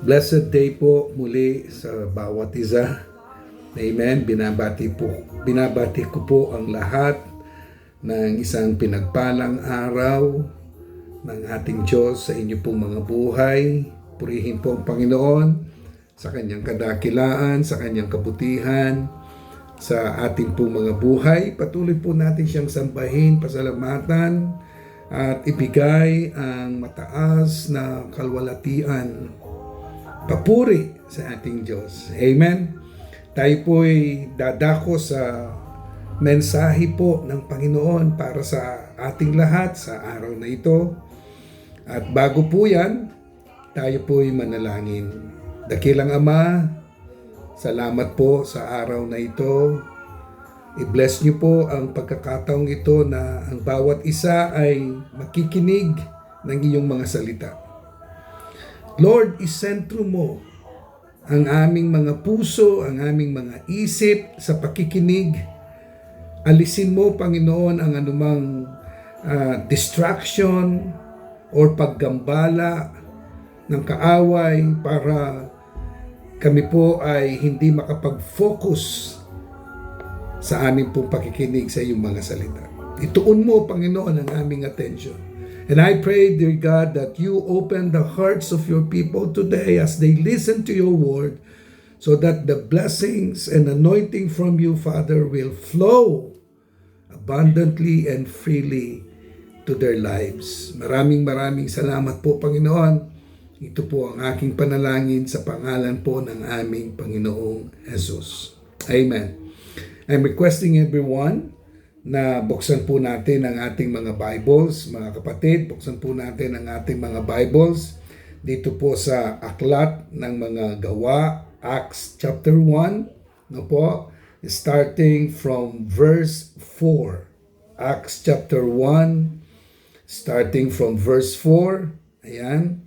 Blessed day po muli sa bawat isa. Amen. Binabati ko po ang lahat ng isang pinagpalang araw ng ating Diyos sa inyo pong mga buhay. Purihin po ang Panginoon sa kanyang kadakilaan, sa kanyang kabutihan, sa ating pong mga buhay. Patuloy po natin siyang sambahin, pasalamatan, at ibigay ang mataas na kalwalatian, papuri sa ating Diyos. Amen. Tayo po'y dadako sa mensahe po ng Panginoon para sa ating lahat sa araw na ito. At bago po yan, tayo po'y manalangin. Dakilang Ama, salamat po sa araw na ito. I-bless niyo po ang pagkakataong ito na ang bawat isa ay makikinig ng iyong mga salita. Lord, isentro mo ang aming mga puso, ang aming mga isip sa pakikinig. Alisin mo, Panginoon, ang anumang distraction or paggambala ng kaaway para kami po ay hindi makapag-focus sa aming pong pakikinig sa iyong mga salita. Ituon mo, Panginoon, ang aming attention. And I pray, dear God, that you open the hearts of your people today as they listen to your word, so that the blessings and anointing from you, Father, will flow abundantly and freely to their lives. Maraming salamat po, Panginoon. Ito po ang aking panalangin sa pangalan po ng aming Panginoong Jesus. Amen. I'm requesting everyone na buksan po natin ang ating mga Bibles. Mga kapatid, buksan po natin ang ating mga Bibles dito po sa Aklat ng Mga Gawa, Acts chapter 1, no po, starting from verse 4. Acts chapter 1, starting from verse 4. Ayan.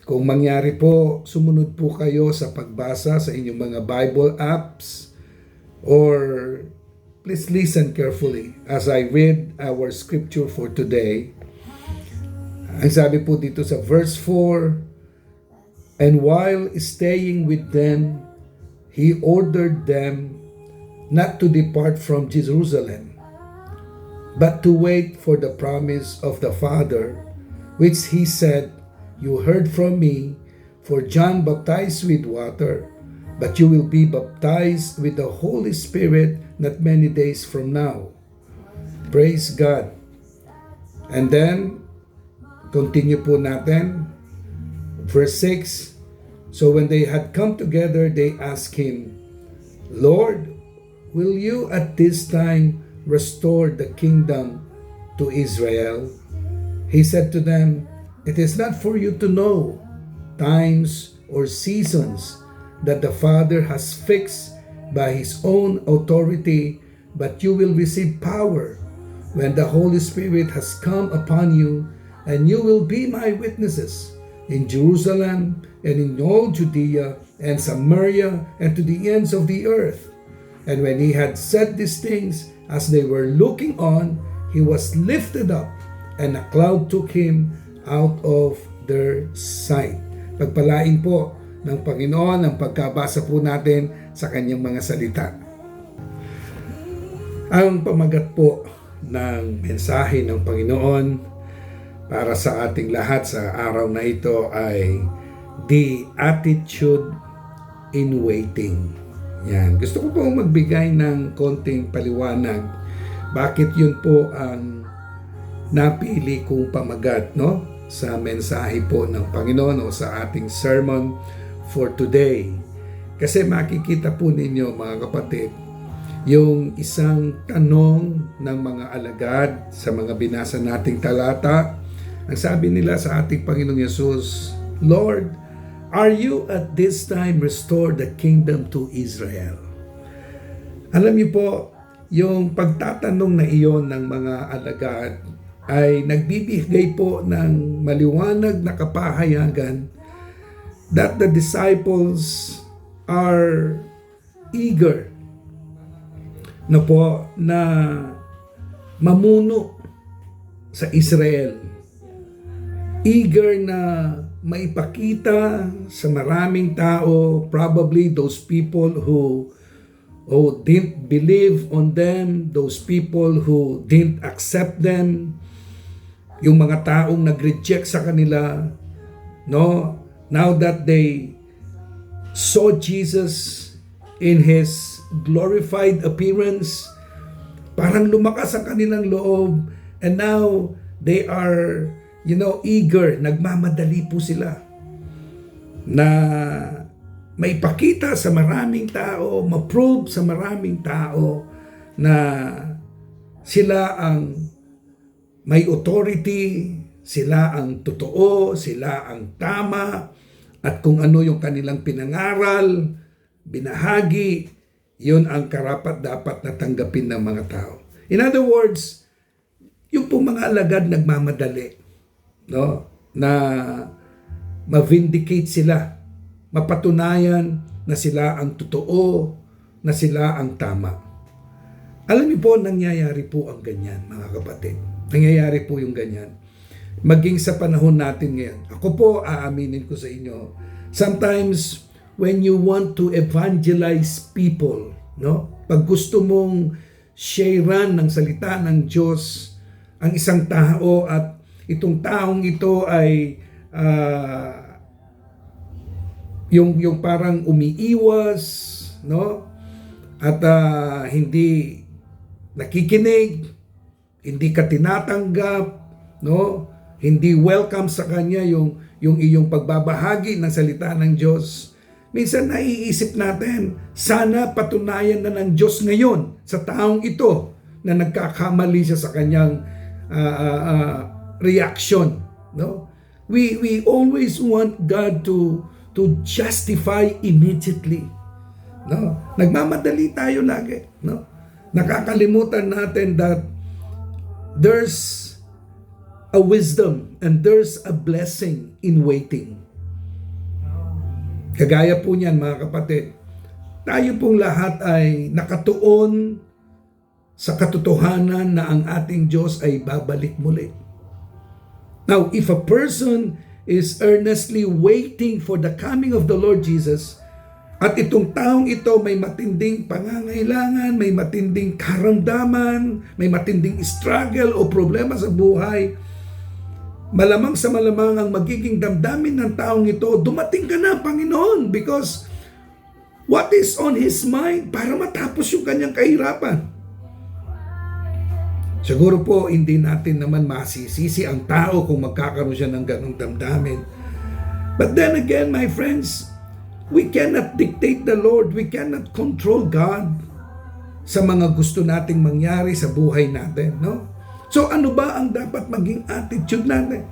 Kung mangyari po, sumunod po kayo sa pagbasa sa inyong mga Bible apps, or please listen carefully as I read our scripture for today. Ang sabi po dito sa verse 4, "And while staying with them, he ordered them not to depart from Jerusalem, but to wait for the promise of the Father, which he said, 'You heard from me, for John baptized with water, but you will be baptized with the Holy Spirit not many days from now.'" Praise God. And then, continue po natin. Verse 6, "So when they had come together, they asked him, 'Lord, will you at this time restore the kingdom to Israel?' He said to them, 'It is not for you to know times or seasons that the Father has fixed by his own authority, but you will receive power when the Holy Spirit has come upon you, and you will be my witnesses in Jerusalem and in all Judea and Samaria and to the ends of the earth.' And when he had said these things, as they were looking on, he was lifted up, and a cloud took him out of their sight." Pagpalain po ng Panginoon ang pagkabasa po natin sa kanyang mga salita. Ang pamagat po ng mensahe ng Panginoon para sa ating lahat sa araw na ito ay the attitude in waiting. Yan. Gusto ko pong magbigay ng konting paliwanag bakit yun po ang napili kong pamagat, no, sa mensahe po ng Panginoon o sa ating sermon for today. Kasi makikita po ninyo, mga kapatid, yung isang tanong ng mga alagad sa mga binasa nating talata. Ang sabi nila sa ating Panginoong Yesus, "Lord, are you at this time restore the kingdom to Israel?" Alam niyo po, yung pagtatanong na iyon ng mga alagad ay nagbibigay po ng maliwanag na kapahayagan that the disciples are eager na mamuno sa Israel. Eager na maipakita sa maraming tao, probably those people who didn't believe on them, those people who didn't accept them, yung mga taong nag-reject sa kanila, no? Now that they saw Jesus in His glorified appearance, parang lumakas ang kanilang loob, and now they are, eager, nagmamadali po sila na maipakita sa maraming tao, ma-prove sa maraming tao na sila ang may authority, sila ang totoo, sila ang tama, at kung ano yung kanilang pinangaral, binahagi, yun ang karapat-dapat na tanggapin ng mga tao. In other words, yung pong mga alagad nagmamadali, no, na ma-vindicate sila, mapatunayan na sila ang totoo, na sila ang tama. Alam niyo po, nangyayari po ang ganyan, mga kapatid. Nangyayari po yung ganyan. Maging sa panahon natin ngayon. Ako po, aaminin ko sa inyo, sometimes when you want to evangelize people, no, pag gusto mong sharean ng salita ng Diyos ang isang tao, at itong taong ito ay yung parang umiiwas, no? At hindi nakikinig, hindi ka tinatanggap, no? Hindi welcome sa kanya yung iyong pagbabahagi ng salita ng Diyos. Minsan naiisip natin, sana patunayan na ng Diyos ngayon sa taong ito na nagkakamali siya sa kanyang reaction, no? We always want God to justify immediately, no? Nagmamadali tayo lagi, no? Nakakalimutan natin that there's a wisdom and there's a blessing in waiting. Kagaya po niyan, mga kapatid, tayo pong lahat ay nakatuon sa katotohanan na ang ating Diyos ay babalik muli. Now, if a person is earnestly waiting for the coming of the Lord Jesus, at itong taong ito may matinding pangangailangan, may matinding karamdaman, may matinding struggle o problema sa buhay, malamang sa malamang ang magiging damdamin ng taong ito, dumating ka na, Panginoon, because what is on his mind para matapos yung kanyang kahirapan? Siguro po, hindi natin naman masisisi ang tao kung magkakaroon siya ng ganong damdamin. But then again, my friends, we cannot dictate the Lord. We cannot control God sa mga gusto nating mangyari sa buhay natin, no? So ano ba ang dapat maging attitude natin?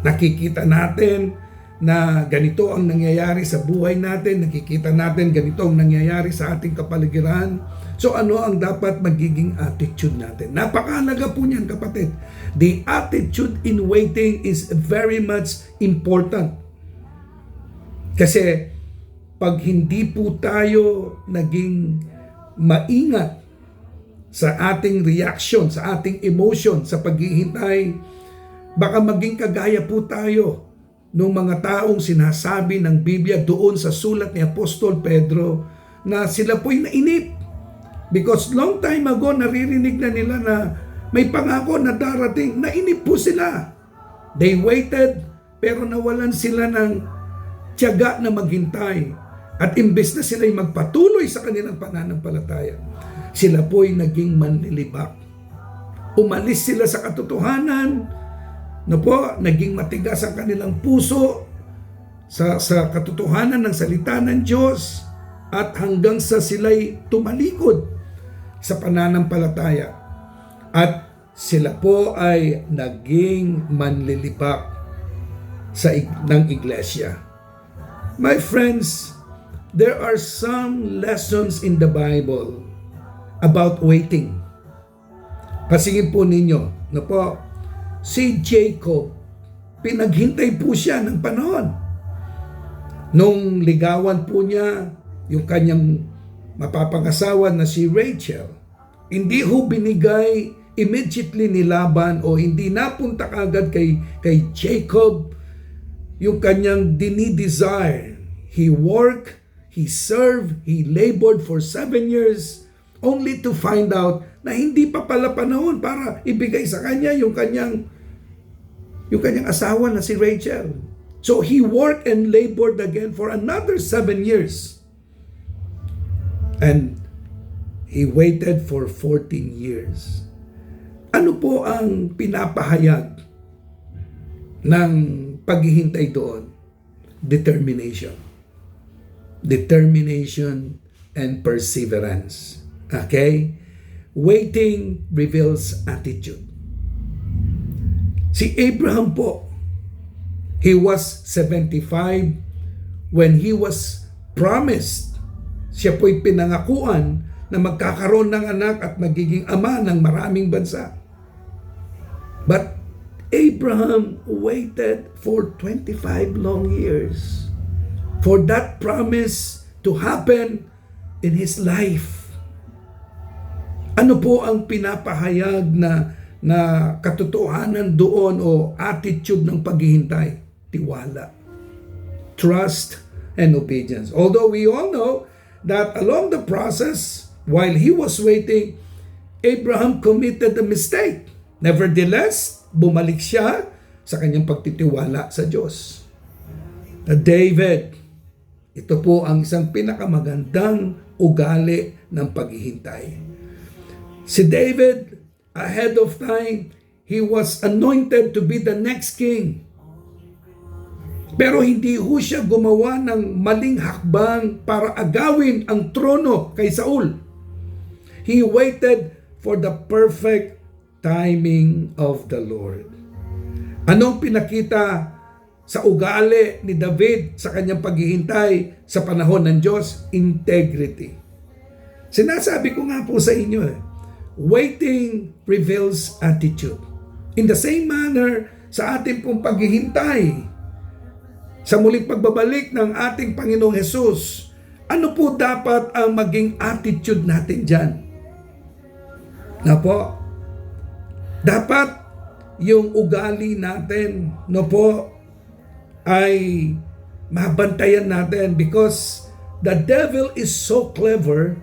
Nakikita natin na ganito ang nangyayari sa buhay natin, nakikita natin ganito ang nangyayari sa ating kapaligiran. So ano ang dapat magiging attitude natin? Napakahalaga po niyan, kapatid. The attitude in waiting is very much important. Kasi pag hindi po tayo naging maingat sa ating reaction, sa ating emotion, sa paghihintay, baka maging kagaya po tayo ng mga taong sinasabi ng Biblia doon sa sulat ni Apostol Pedro na sila po'y nainip. Because long time ago, naririnig na nila na may pangako na darating, nainip po sila. They waited, pero nawalan sila ng tiyaga na maghintay. At imbes na sila'y magpatuloy sa kanilang pananampalataya, sila po'y naging manlilibak. Umalis sila sa katotohanan, naging matigas ang kanilang puso sa katotohanan ng salita ng Diyos, at hanggang sa sila'y tumalikod sa pananampalataya. At sila po ay naging manlilibak ng iglesia. My friends, there are some lessons in the Bible about waiting. Pasingin po ninyo, si Jacob, pinaghintay po siya ng panahon. Nung ligawan po niya yung kanyang mapapangasawa na si Rachel, hindi ho binigay immediately ni Laban o hindi napunta kagad kay Jacob yung kanyang dinidesire. He worked, he served, he labored for 7 years only to find out na hindi pa pala panahon para ibigay sa kanya yung kanyang asawa na si Rachel. So he worked and labored again for another 7 years. And he waited for 14 years. Ano po ang pinapahayag ng paghihintay doon? Determination. Determination and perseverance. Okay? Waiting reveals attitude. Si Abraham po, he was 75 when he was promised. Siya po'y pinangakuan na magkakaroon ng anak at magiging ama ng maraming bansa. But Abraham waited for 25 long years for that promise to happen in his life. Ano po ang pinapahayag na katotohanan doon o attitude ng paghihintay? Tiwala, trust, and obedience. Although we all know that along the process, while he was waiting, Abraham committed a mistake. Nevertheless, bumalik siya sa kanyang pagtitiwala sa Diyos. David, ito po ang isang pinakamagandang ugali ng paghihintay. Si David, ahead of time, he was anointed to be the next king. Pero hindi ho siya gumawa ng maling hakbang para agawin ang trono kay Saul. He waited for the perfect timing of the Lord. Anong pinakita sa ugali ni David sa kanyang paghihintay sa panahon ng Diyos? Integrity. Sinasabi ko nga po sa inyo, waiting reveals attitude. In the same manner, sa ating pong paghihintay sa muling pagbabalik ng ating Panginoong Hesus, ano po dapat ang maging attitude natin dyan? Na po, dapat yung ugali natin, no po, ay mabantayan natin because the devil is so clever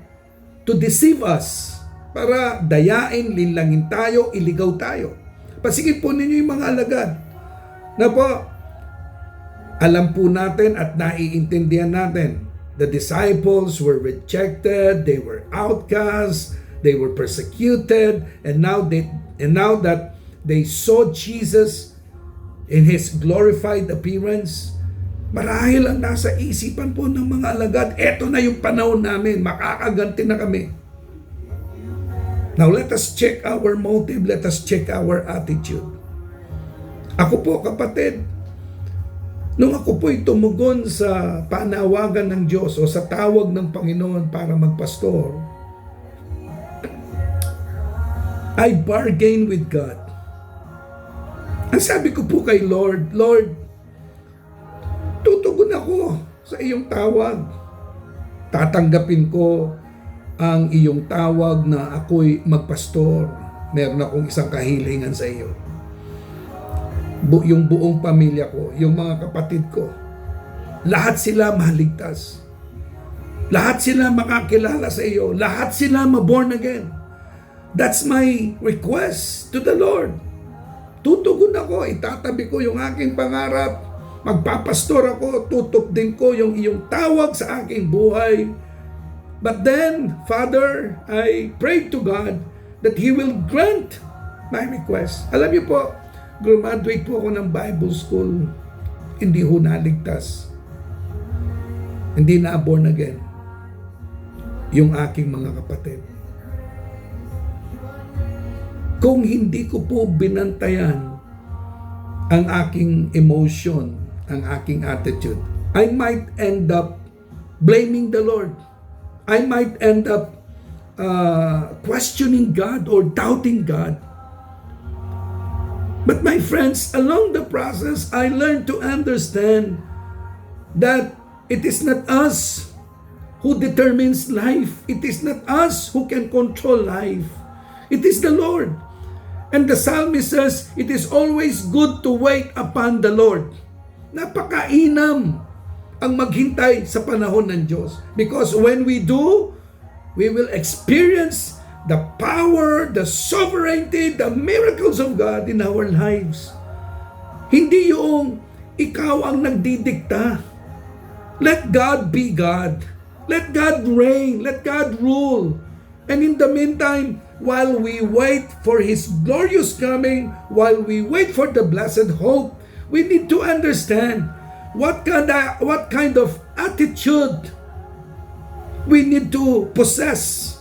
to deceive us para dayain, linlangin tayo, iligaw tayo. Pasigin po ninyo yung mga alagad. Na po, alam po natin at naiintindihan natin, the disciples were rejected, they were outcasts, they were persecuted, and now that they saw Jesus in His glorified appearance, marahil ang nasa isipan po ng mga alagad, eto na yung panahon namin, makakaganti na kami. Now let us check our motive, let us check our attitude. Ako po kapatid, nung ako po'y tumugon sa panawagan ng Diyos o sa tawag ng Panginoon para magpastor, I bargain with God. Ang sabi ko po kay Lord, Lord, tutugon ako sa iyong tawag. Tatanggapin ko ang iyong tawag na ako'y magpastor. Meron akong isang kahilingan sa iyo. Yung buong pamilya ko, yung mga kapatid ko, lahat sila maligtas. Lahat sila makakilala sa iyo. Lahat sila ma-born again. That's my request to the Lord. Tutugon ako, itatabi ko yung aking pangarap, magpapastor ako, tutupdin ko yung iyong tawag sa aking buhay. But then, Father, I pray to God that He will grant my request. Alam niyo po, graduate po ako ng Bible school, hindi ho naligtas. Hindi na born again yung aking mga kapatid. Kung hindi ko po binantayan ang aking emotion, ang aking attitude, I might end up blaming the Lord. I might end up questioning God or doubting God. But my friends, along the process, I learned to understand that it is not us who determines life. It is not us who can control life. It is the Lord. And the psalmist says, it is always good to wait upon the Lord. napakainam ang maghintay sa panahon ng Diyos. Because when we do, we will experience the power, the sovereignty, the miracles of God in our lives. Hindi yung ikaw ang nagdidikta. Let God be God. Let God reign. Let God rule. And in the meantime, while we wait for His glorious coming, while we wait for the blessed hope, we need to understand what kind of attitude we need to possess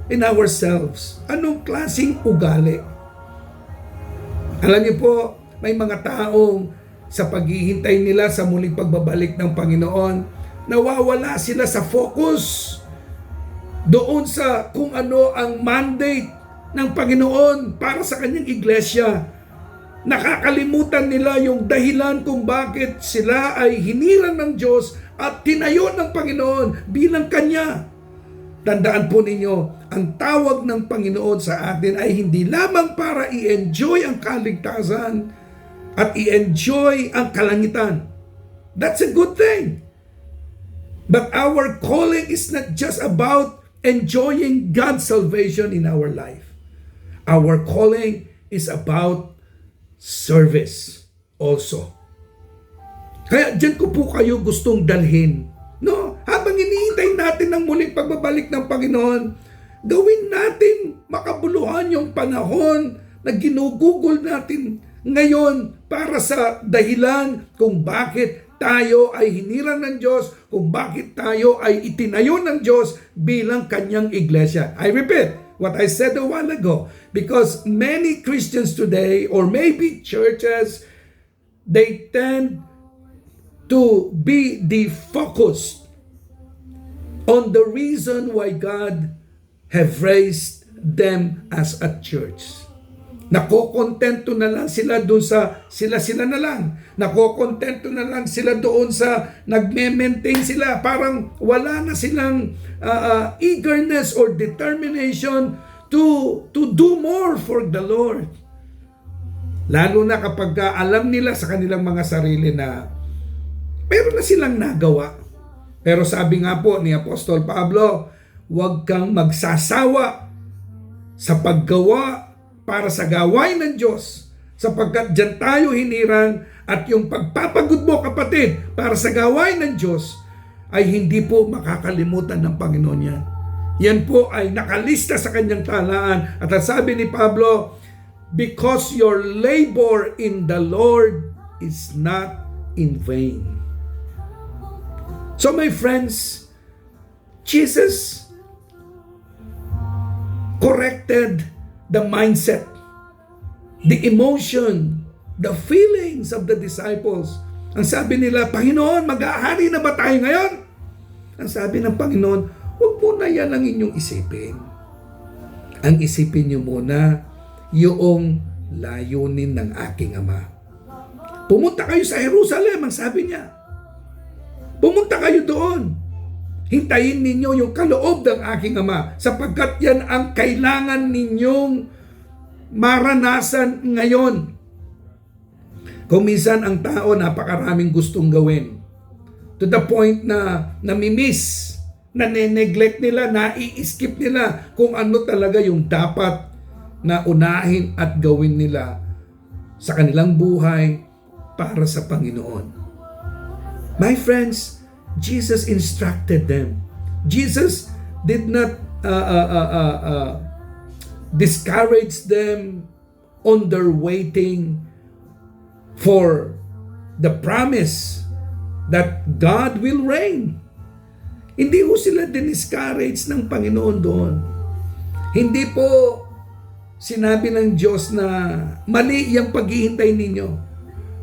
in ourselves. Anong klaseng ugali? Alam niyo po, may mga taong sa paghihintay nila sa muling pagbabalik ng Panginoon, nawawala sila sa focus doon sa kung ano ang mandate ng Panginoon para sa kanyang iglesia. Nakakalimutan nila yung dahilan kung bakit sila ay hinirang ng Diyos at tinayo ng Panginoon bilang Kanya. Tandaan po ninyo, ang tawag ng Panginoon sa atin ay hindi lamang para i-enjoy ang kaligtasan at i-enjoy ang kalangitan. That's a good thing. But our calling is not just about enjoying God's salvation in our life. Our calling is about service also. Kaya dyan ko po kayo gustong dalhin. No? Habang iniintay natin ang muling pagbabalik ng Panginoon, gawin natin makabuluhan yung panahon na ginugugol natin ngayon para sa dahilan kung bakit tayo ay hinirang ng Diyos, kung bakit tayo ay itinayo ng Diyos bilang Kanyang iglesia. I repeat what I said a while ago, because many Christians today, or maybe churches, they tend to be defocused on the reason why God have raised them as a church. Nakokontento na lang sila doon sa sila na lang. Nakokontento na lang sila doon sa nagme-maintain sila. Parang wala na silang eagerness or determination to do more for the Lord. Lalo na kapag alam nila sa kanilang mga sarili na meron na silang nagawa. Pero sabi nga po ni Apostol Pablo, huwag kang magsasawa sa paggawa para sa gawain ng Diyos, sapagkat dyan tayo hinirang, at yung pagpapagod mo, kapatid, para sa gawain ng Diyos ay hindi po makakalimutan ng Panginoon yan. Yan po ay nakalista sa kanyang talaan. At ang sabi ni Pablo, because your labor in the Lord is not in vain. So my friends, Jesus corrected the mindset, the emotion, the feelings of the disciples. Ang sabi nila, Panginoon, mag-aahari na ba tayo ngayon? Ang sabi ng Panginoon, huwag muna yan ang inyong isipin. Ang isipin niyo muna yung layunin ng aking Ama. Pumunta kayo sa Jerusalem, ang sabi niya. Pumunta kayo doon. Hintayin ninyo yung kaloob ng aking Ama, sapagkat yan ang kailangan ninyong maranasan ngayon. Kung minsan ang tao napakaraming gustong gawin, to the point na namimiss, nane-neglect nila, nai-skip nila kung ano talaga yung dapat na unahin at gawin nila sa kanilang buhay para sa Panginoon. My friends, Jesus instructed them. Jesus did not discourage them on their waiting for the promise that God will reign. Hindi po sila diniscourage ng Panginoon doon. Hindi po sinabi ng Diyos na mali yung paghihintay ninyo.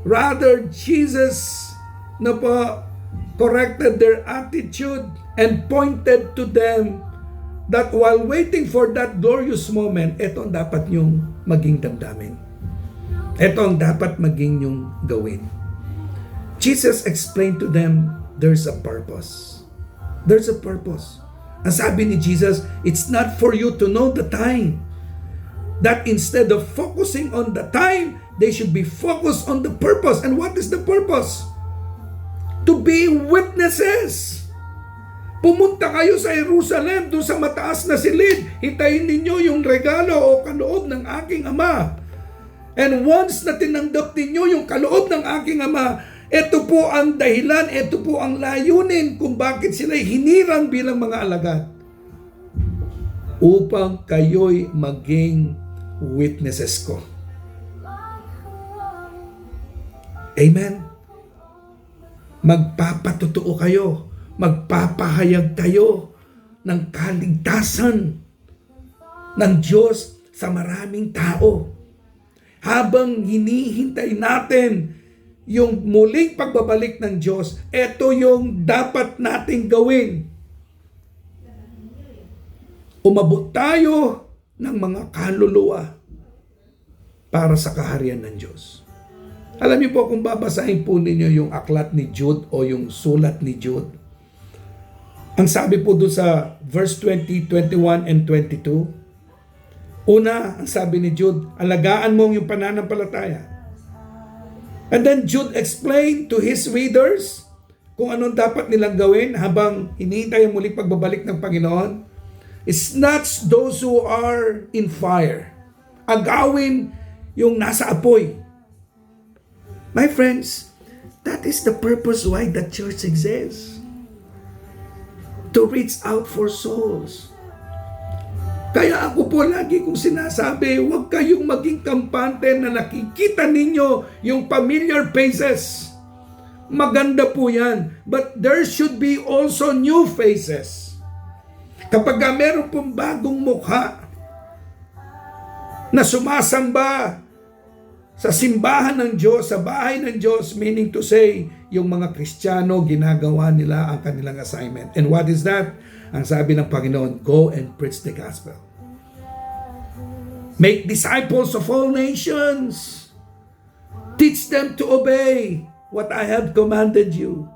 Rather, Jesus na po corrected their attitude and pointed to them that while waiting for that glorious moment, ito ang dapat nyong maging damdamin. Ito ang dapat maging nyong gawin. Jesus explained to them, there's a purpose. There's a purpose. Ang sabi ni Jesus, it's not for you to know the time. That instead of focusing on the time, they should be focused on the purpose. And what is the purpose? to be witnesses. Pumunta kayo sa Jerusalem, doon sa mataas na silid. Hitayin ninyo yung regalo o kaloob ng aking Ama. And once na tinanggap ninyo yung kaloob ng aking Ama, ito po ang dahilan, ito po ang layunin kung bakit sila hinirang bilang mga alagad. Upang kayo'y maging witnesses ko. Amen? Magpapatotoo kayo. Magpapahayag kayo ng kaligtasan ng Diyos sa maraming tao. Habang hinihintay natin yung muling pagbabalik ng Diyos, ito yung dapat nating gawin. Umabot tayo ng mga kaluluwa para sa kaharian ng Diyos. Alam niyo po, kung babasahin po ninyo yung aklat ni Jude o yung sulat ni Jude, ang sabi po doon sa verse 20, 21, and 22, una, ang sabi ni Jude, alagaan mo yung pananampalataya. And then Jude explained to his readers kung anong dapat nilang gawin habang hinihintay ang muling pagbabalik ng Panginoon. Snatch those who are in fire. Agawin yung nasa apoy. My friends, that is the purpose why the church exists. To reach out for souls. Kaya ako po lagi kong sinasabi, huwag kayong maging kampante na nakikita ninyo yung familiar faces. Maganda po yan. But there should be also new faces. Kapag meron pong bagong mukha na sumasamba sa simbahan ng Diyos, sa bahay ng Diyos, meaning to say, yung mga Kristiyano, ginagawa nila ang kanilang assignment. And what is that? Ang sabi ng Panginoon, go and preach the gospel. Make disciples of all nations. Teach them to obey what I have commanded you.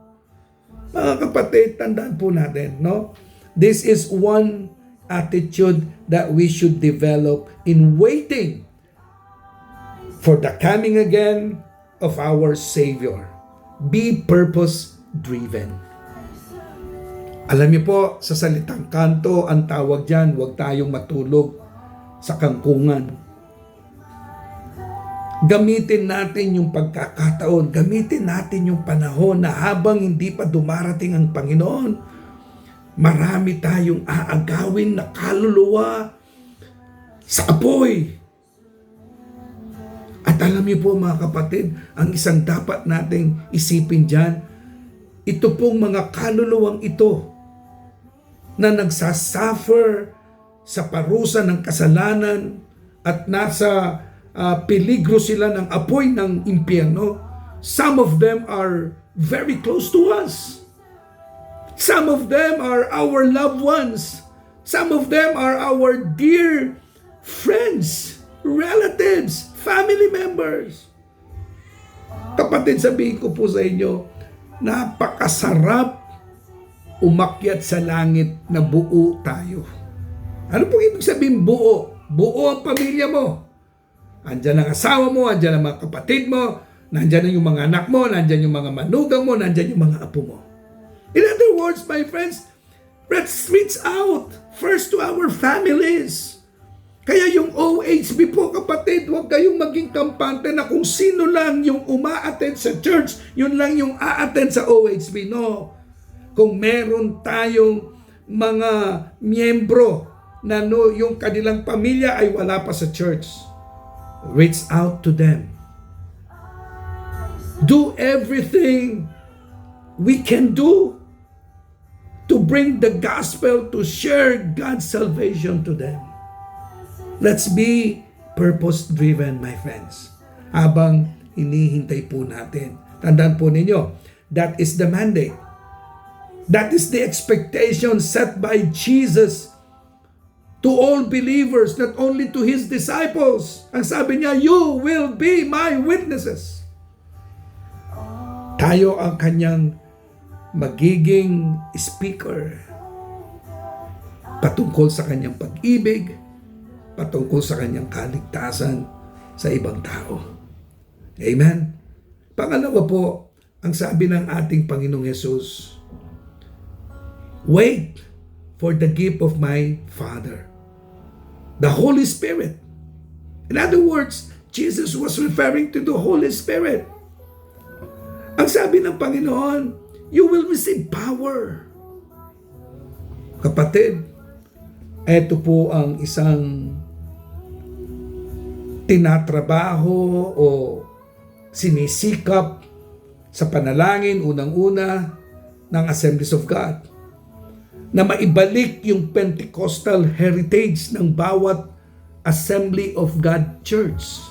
Mga kapatid, tandaan po natin, no? This is one attitude that we should develop in waiting for the coming again of our Savior. Be purpose-driven. Alam niyo po, sa salitang kanto, ang tawag dyan, huwag tayong matulog sa kangkungan. Gamitin natin yung pagkakataon, gamitin natin yung panahon na habang hindi pa dumarating ang Panginoon, marami tayong aagawin na kaluluwa sa apoy. At alam niyo po mga kapatid, ang isang dapat nating isipin dyan, ito pong mga kaluluwang ito na nagsasuffer sa parusa ng kasalanan at nasa peligro sila ng apoy ng impyerno. Some of them are very close to us. Some of them are our loved ones. Some of them are our dear friends, relatives, family members. Kapatid, sabihin ko po sa inyo, napakasarap umakyat sa langit na buo tayo. Ano po ibig sabihin buo? Buo ang pamilya mo. Andyan ang asawa mo, andyan ang mga kapatid mo, nandyan yung mga anak mo, nandyan yung mga manugang mo, nandyan yung mga apo mo. In other words, my friends, let's reach out first to our families. Kaya yung OHB po, kapatid, huwag kayong maging kampante na kung sino lang yung uma-attend sa church, yun lang yung a-attend sa OHB. No. Kung meron tayong mga miyembro na yung kanilang pamilya ay wala pa sa church, reach out to them. Do everything we can do to bring the gospel, to share God's salvation to them. Let's be purpose-driven, my friends. Habang hinihintay po natin. Tandaan po ninyo, that is the mandate. That is the expectation set by Jesus to all believers, not only to His disciples. Ang sabi niya, you will be my witnesses. Tayo ang kanyang magiging speaker patungkol sa kanyang pag-ibig, patungkol sa kanyang kaligtasan sa ibang tao. Amen? Pangalawa po, ang sabi ng ating Panginoong Hesus, wait for the gift of my Father, the Holy Spirit. In other words, Jesus was referring to the Holy Spirit. Ang sabi ng Panginoon, you will receive power. Kapatid, ito po ang isang tinatrabaho o sinisikap sa panalangin unang-una ng Assemblies of God, na maibalik yung Pentecostal heritage ng bawat Assembly of God Church.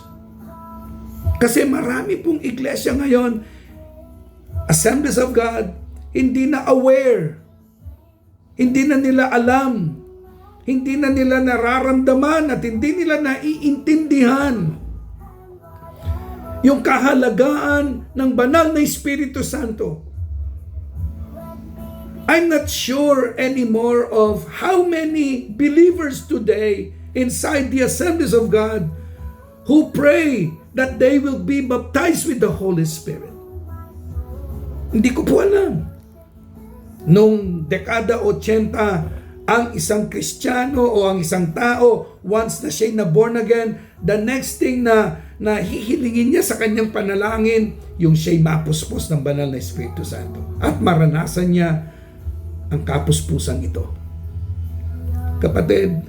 Kasi marami pong iglesia ngayon, Assemblies of God, hindi na aware, hindi na nila alam, hindi na nila nararamdaman at hindi nila naiintindihan yung kahalagaan ng banal na Espiritu Santo. I'm not sure anymore of how many believers today inside the Assemblies of God who pray that they will be baptized with the Holy Spirit. Hindi ko po alam. Nung dekada 80, ang isang Kristiyano o ang isang tao, once na siya na born again, the next thing na hihilingin niya sa kanyang panalangin, yung siya'y mapuspos ng banal na Espiritu Santo. At maranasan niya ang kapuspusang ito. Kapatid,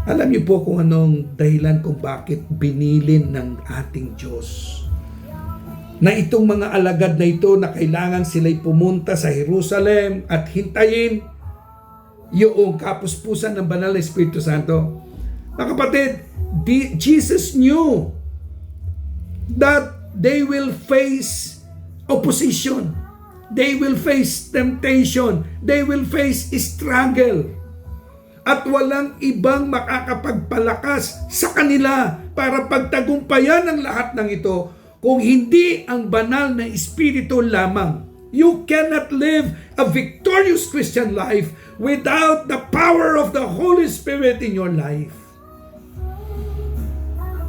alam niyo po kung anong dahilan kung bakit binilin ng ating Diyos na itong mga alagad na ito na kailangan sila'y pumunta sa Jerusalem at hintayin yung kapuspusan ng banal na Espiritu Santo. Mga kapatid, Jesus knew that they will face opposition. They will face temptation. They will face struggle. At walang ibang makakapagpalakas sa kanila para pagtagumpayan ang lahat ng ito kung hindi ang banal na Espiritu lamang. You cannot live a victorious Christian life without the power of the Holy Spirit in your life.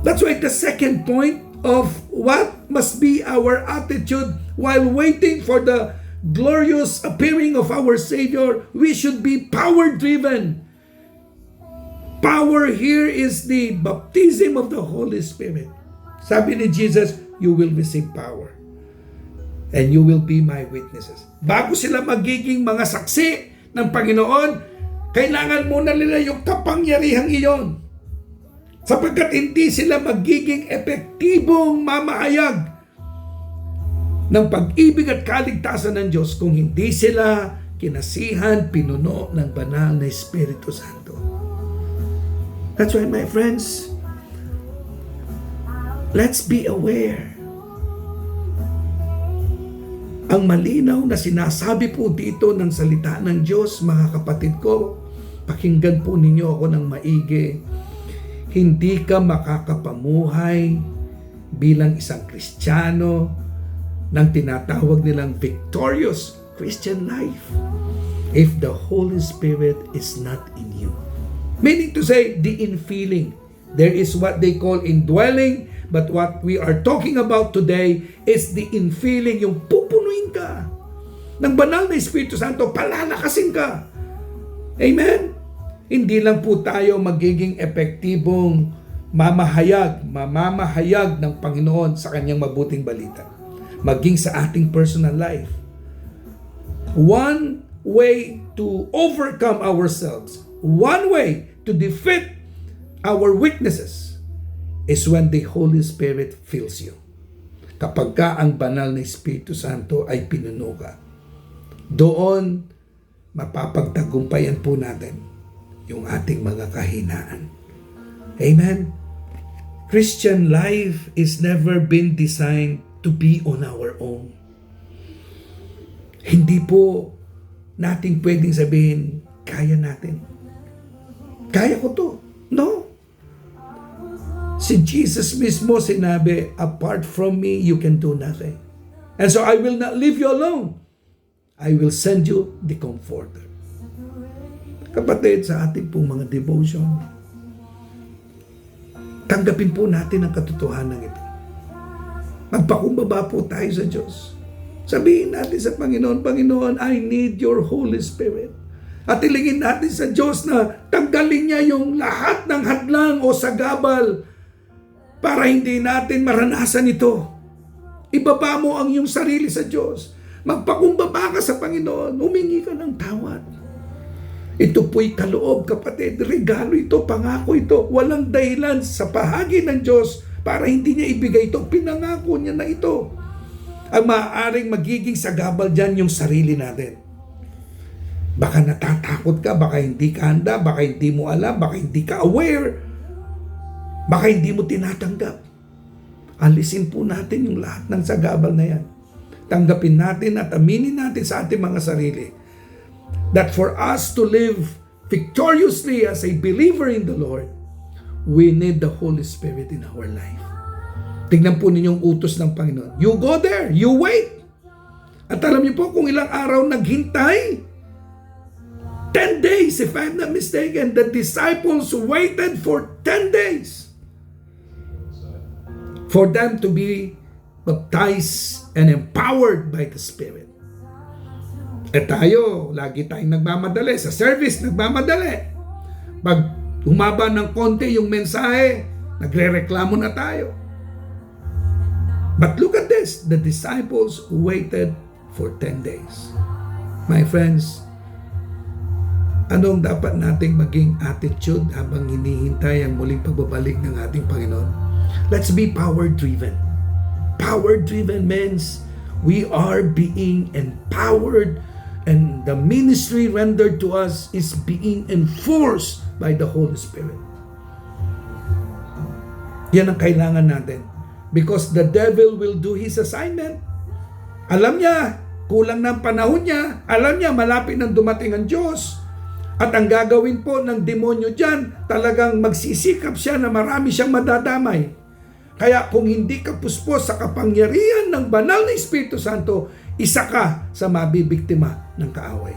That's why the second point of what must be our attitude while waiting for the glorious appearing of our Savior, we should be power-driven. Power here is the baptism of the Holy Spirit. Sabi ni Jesus, you will receive power. And you will be my witnesses. Bago sila magiging mga saksi ng Panginoon, kailangan muna nila yung kapangyarihang iyon. Sapagkat hindi sila magiging epektibong mamahayag ng pag-ibig at kaligtasan ng Diyos kung hindi sila kinasihan, pinuno ng banal na Espiritu Santo. That's why, my friends, let's be aware. Ang malinaw na sinasabi po dito ng salita ng Diyos, mga kapatid ko, pakinggan po ninyo ako ng maigi. Hindi ka makakapamuhay bilang isang Kristiyano ng tinatawag nilang victorious Christian life if the Holy Spirit is not in you. Meaning to say, the infilling. There is what they call indwelling, but what we are talking about today is the infilling, yung pupunuin ka ng banal na Espiritu Santo, palalakasin ka. Amen? Hindi lang po tayo magiging epektibong mamamahayag ng Panginoon sa kanyang mabuting balita. Maging sa ating personal life. One way to overcome ourselves, one way to defeat our weaknesses is when the Holy Spirit fills you. Kapag ka ang banal na Espiritu Santo ay pinuno ka, doon mapapagtagumpayan po natin yung ating mga kahinaan. Amen? Christian life is never been designed to be on our own. Hindi po natin pwedeng sabihin, kaya natin. Kaya ko to. No. Si Jesus mismo sinabi, apart from me, you can do nothing. And so I will not leave you alone. I will send you the Comforter. Kapatid, sa ating pong mga devotion, tanggapin po natin ang katotohanan ito. Magpakumbaba po tayo sa Diyos. Sabihin natin sa Panginoon, Panginoon, I need your Holy Spirit. At ilingin natin sa Diyos na tanggalin niya yung lahat ng hadlang o sagabal para hindi natin maranasan ito. Ibaba mo ang iyong sarili sa Diyos. Magpakumbaba ka sa Panginoon. Humingi ka ng tawad. Ito po'y kaloob, kapatid. Regalo ito, pangako ito. Walang dahilan sa bahagi ng Diyos para hindi niya ibigay ito. Pinangako niya na ito. Ang maaaring magiging sagabal dyan yung sarili natin. Baka natatakot ka, baka hindi ka handa, baka hindi mo alam, baka hindi ka aware, baka hindi mo tinatanggap. Alisin po natin yung lahat ng sagabal na yan. Tanggapin natin at aminin natin sa ating mga sarili that for us to live victoriously as a believer in the Lord, we need the Holy Spirit in our life. Tingnan po ninyong utos ng Panginoon. You go there, you wait. At alam niyo po kung ilang araw naghintay? 10 days, if I'm not mistaken. The disciples waited for 10 days for them to be baptized and empowered by the Spirit. At tayo, lagi tayong nagmamadali. Sa service, nagmamadali. Pag humaba ng konti yung mensahe, nagre-reklamo na tayo. But look at this. The disciples waited for 10 days. My friends, anong dapat nating maging attitude habang hinihintay ang muling pagbabalik ng ating Panginoon? Let's be power-driven. Power-driven means we are being empowered and the ministry rendered to us is being enforced by the Holy Spirit. Yan ang kailangan natin. Because the devil will do his assignment. Alam niya, kulang ng panahon niya. Alam niya, malapit nang dumating ang Diyos. At ang gagawin po ng demonyo dyan, talagang magsisikap siya na marami siyang madadamay. Kaya kung hindi ka puspos sa kapangyarihan ng banal na Espiritu Santo, isa ka sa mabibiktima ng kaaway.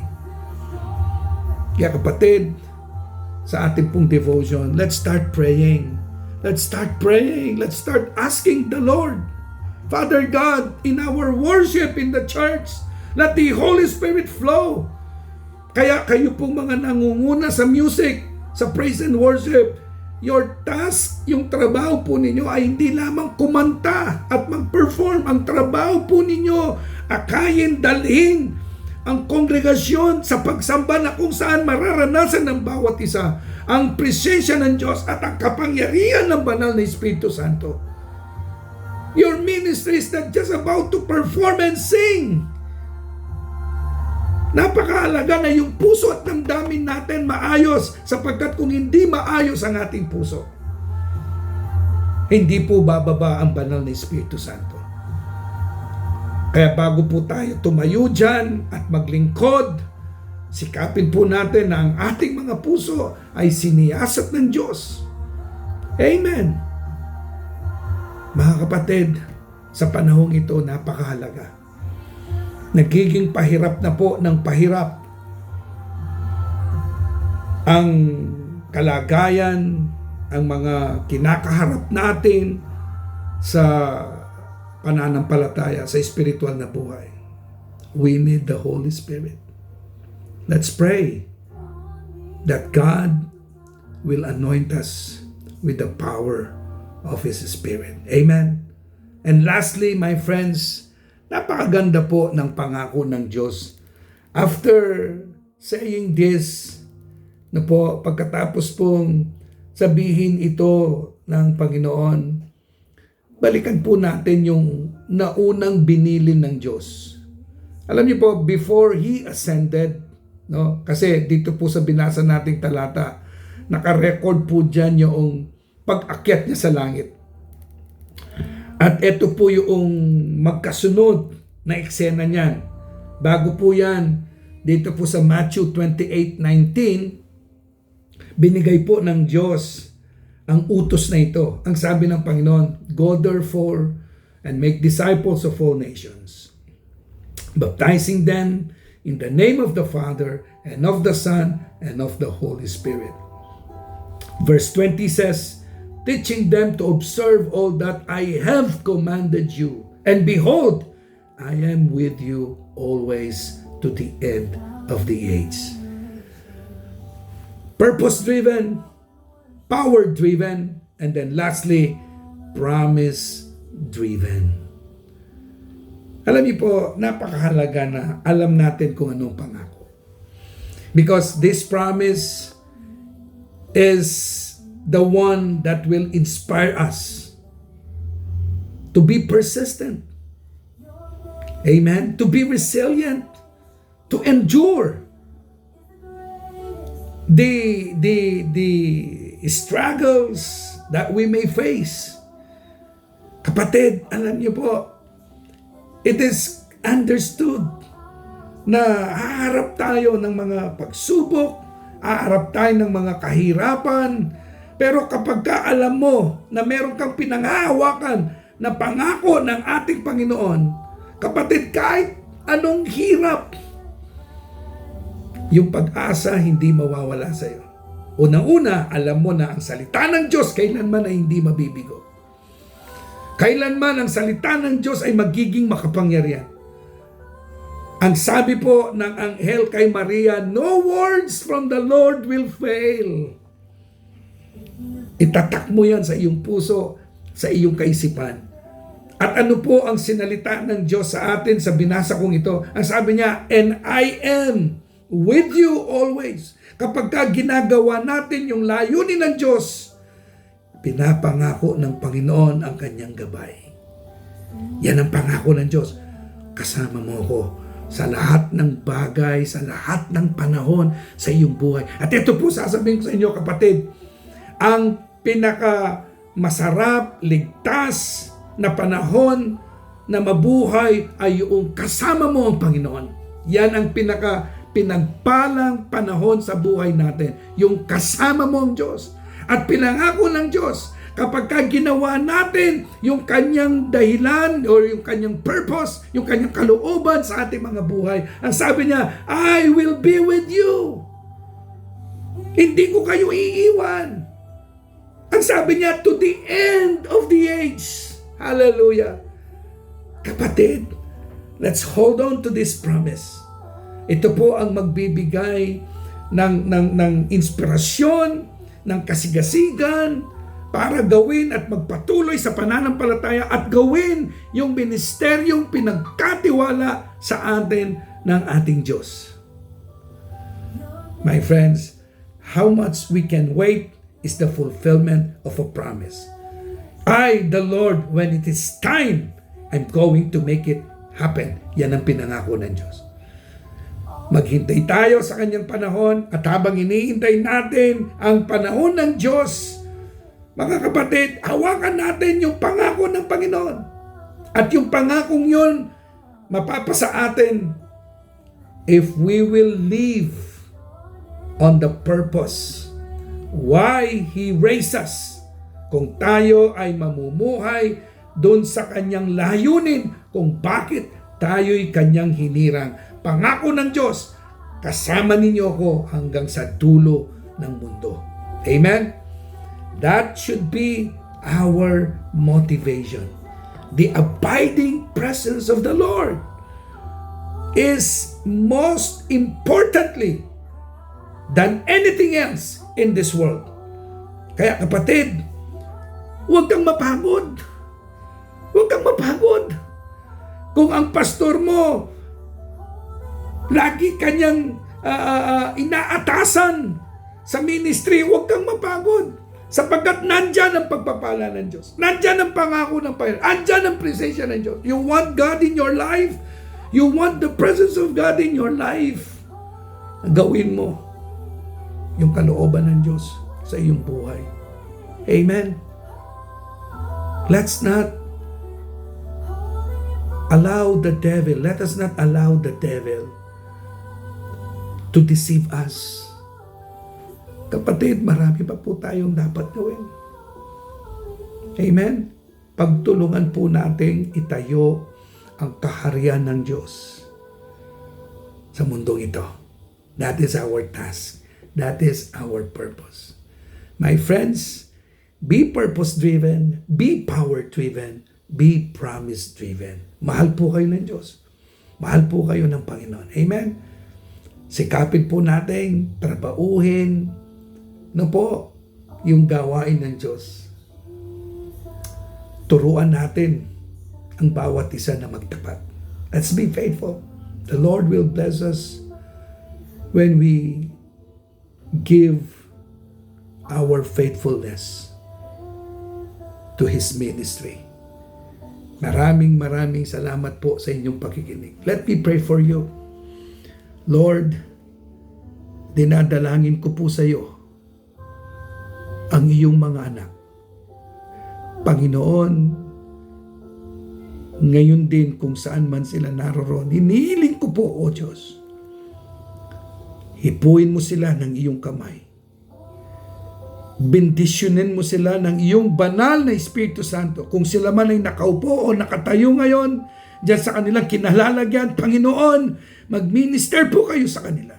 Kaya kapatid, sa ating pong devotion, let's start praying. Let's start praying. Let's start asking the Lord. Father God, in our worship in the church, let the Holy Spirit flow. Kaya kayo pong mga nangunguna sa music, sa praise and worship, your task, yung trabaho po ninyo ay hindi lamang kumanta at mag-perform. Ang trabaho po ninyo, akayin, dalhin ang kongregasyon sa pagsamba na kung saan mararanasan ng bawat isa ang presensya ng Diyos at ang kapangyarihan ng banal na Espiritu Santo. Your ministry is not just about to perform and sing. Napakahalaga na yung puso at damdamin natin maayos, sapagkat kung hindi maayos ang ating puso, hindi po bababa ang banal na Espiritu Santo. Kaya bago po tayo tumayo dyan at maglingkod, sikapin po natin na ang ating mga puso ay siniyasat ng Diyos. Amen. Mga kapatid, sa panahong ito napakahalaga. Nagiging pahirap na po ng pahirap ang kalagayan, ang mga kinakaharap natin sa pananampalataya, sa espiritual na buhay. We need the Holy Spirit. Let's pray that God will anoint us with the power of His Spirit. Amen. And lastly, my friends, napakaganda po ng pangako ng Diyos. After saying this, na po, pagkatapos pong sabihin ito ng Panginoon, balikan po natin yung naunang binilin ng Diyos. Alam niyo po, before He ascended, no? Kasi dito po sa binasa nating talata, naka-record po dyan yung pag-akyat niya sa langit. At ito po yung magkasunod na eksena niyan. Bago po yan, dito po sa Matthew 28:19, binigay po ng Diyos ang utos na ito. Ang sabi ng Panginoon, go therefore and make disciples of all nations, baptizing them in the name of the Father and of the Son and of the Holy Spirit. Verse 20 says, teaching them to observe all that I have commanded you. And behold, I am with you always to the end of the age. Purpose-driven, power-driven, and then lastly, promise-driven. Alam niyo po, napakahalaga na alam natin kung anong pangako. Because this promise is the one that will inspire us to be persistent. Amen? To be resilient, to endure the struggles that we may face. Kapatid, alam niyo po, it is understood na haharap tayo ng mga pagsubok, haharap tayo ng mga kahirapan, pero kapag ka alam mo na meron kang pinanghahawakan na pangako ng ating Panginoon, kapatid, kahit anong hirap, yung pag-asa hindi mawawala sa iyo. Unang-una, alam mo na ang salita ng Diyos kailanman ay hindi mabibigo. Kailanman ang salita ng Diyos ay magiging makapangyarihan. Ang sabi po ng anghel kay Maria, no words from the Lord will fail. Itatak mo yan sa iyong puso, sa iyong kaisipan. At ano po ang sinalita ng Diyos sa atin sa binasa kong ito? Ang sabi niya, and I am with you always. Kapag ka ginagawa natin yung layunin ng Diyos, pinapangako ng Panginoon ang kanyang gabay. Yan ang pangako ng Diyos. Kasama mo ko sa lahat ng bagay, sa lahat ng panahon sa iyong buhay. At ito po sasabihin ko sa inyo, kapatid, ang pinaka masarap, ligtas na panahon na mabuhay ay yung kasama mo ang Panginoon. Yan ang pinagpalang panahon sa buhay natin. Yung kasama mo ang Diyos. At pinangako ng Diyos, kapag ginawa natin yung kanyang dahilan o yung kanyang purpose, yung kanyang kalooban sa ating mga buhay, ang sabi niya, I will be with you. Hindi ko kayo iiwan. Ang sabi niya, to the end of the age. Hallelujah. Kapatid, let's hold on to this promise. Ito po ang magbibigay ng inspirasyon, ng kasigasigan para gawin at magpatuloy sa pananampalataya at gawin yung ministeryong pinagkatiwala sa atin ng ating Diyos. My friends, how much we can wait is the fulfillment of a promise. I, the Lord, when it is time, I'm going to make it happen. Yan ang pinangako ng Diyos. Maghintay tayo sa kanyang panahon at habang iniintay natin ang panahon ng Diyos, mga kapatid, hawakan natin yung pangako ng Panginoon. At yung pangakong yun, mapapasa atin if we will live on the purpose why He raised us. Kung tayo ay mamumuhay doon sa kanyang layunin kung bakit tayo'y kanyang hinirang. Pangako ng Diyos, kasama ninyo ako hanggang sa dulo ng mundo. Amen? That should be our motivation. The abiding presence of the Lord is most importantly than anything else in this world. Kaya kapatid, huwag kang mapagod. Huwag kang mapagod. Kung ang pastor mo lagi kanyang inaatasan sa ministry, huwag kang mapagod. Sapagkat nandyan ang pagpapala ng Diyos. Nandyan ang pangako ng Panginoon. Nandyan ang presensya ng Diyos. You want God in your life? You want the presence of God in your life? Gawin mo yung kalooban ng Diyos sa iyong buhay. Amen? Let's not allow the devil, let us not allow the devil to deceive us. Kapatid, marami pa po tayong dapat gawin. Amen? Pagtulungan po nating itayo ang kaharian ng Diyos sa mundong ito. That is our task. That is our purpose. My friends, be purpose-driven, be power-driven, Be promise-driven. Mahal po kayo ng Diyos. Mahal po kayo ng Panginoon. Amen? Sikapin po natin, trabahuhin, yung gawain ng Diyos. Turuan natin ang bawat isa na magtapat. Let's be faithful. The Lord will bless us when we give our faithfulness to His ministry. Maraming salamat po sa inyong pakikinig. Let me pray for you. Lord, dinadalangin ko po sa iyo ang iyong mga anak. Panginoon, ngayon din kung saan man sila naroon, hinihiling ko po, O Diyos, hipuin mo sila ng iyong kamay. Bendisyonin mo sila ng iyong banal na Espiritu Santo. Kung sila man ay nakaupo o nakatayo ngayon, diyan sa kanilang kinalalagyan, Panginoon, mag-minister po kayo sa kanila.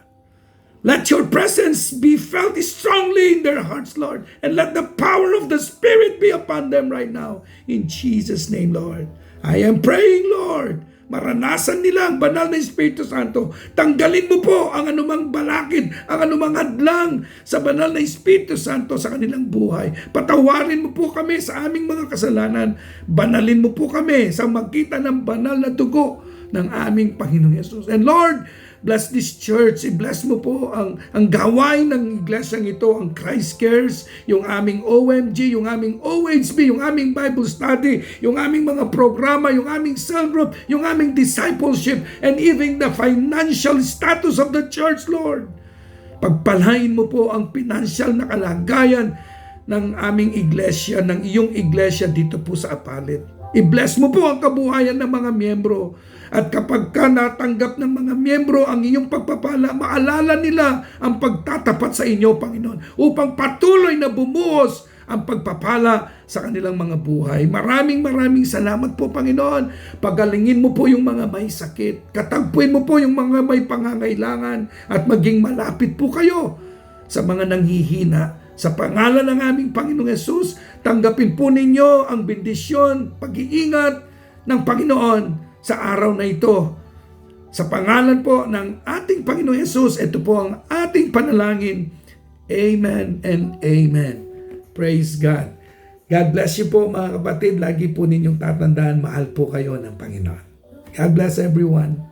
Let your presence be felt strongly in their hearts, Lord. And let the power of the Spirit be upon them right now. In Jesus' name, Lord. I am praying, Lord. Maranasan nila ang banal na Espiritu Santo. Tanggalin mo po ang anumang balakid, ang anumang hadlang sa banal na Espiritu Santo sa kanilang buhay. Patawarin mo po kami sa aming mga kasalanan. Banalin mo po kami sa magitan ng banal na dugo ng aming Panginoong Yesus. And Lord, bless this church. I-bless mo po ang gawain ng iglesyang ito, ang Christ Cares, yung aming OMG, yung aming OHB, yung aming Bible study, yung aming mga programa, yung aming cell group, yung aming discipleship, and even the financial status of the church, Lord. Pagpalain mo po ang financial na kalagayan ng aming iglesia, ng iyong iglesia dito po sa Apalit. I-bless mo po ang kabuhayan ng mga miyembro. At kapag ka natanggap ng mga miyembro ang iyong pagpapala, maalala nila ang pagtatapat sa inyo, Panginoon, upang patuloy na bumuhos ang pagpapala sa kanilang mga buhay. Maraming salamat po, Panginoon. Pagalingin mo po yung mga may sakit. Katagpuin mo po yung mga may pangangailangan at maging malapit po kayo sa mga nanghihina. Sa pangalan ng aming Panginoong Yesus, tanggapin po ninyo ang bendisyon, pag-iingat ng Panginoon sa araw na ito. Sa pangalan po ng ating Panginoong Yesus, ito po ang ating panalangin. Amen and amen. Praise God. God bless you po mga kapatid. Lagi po ninyong tatandaan, mahal po kayo ng Panginoon. God bless everyone.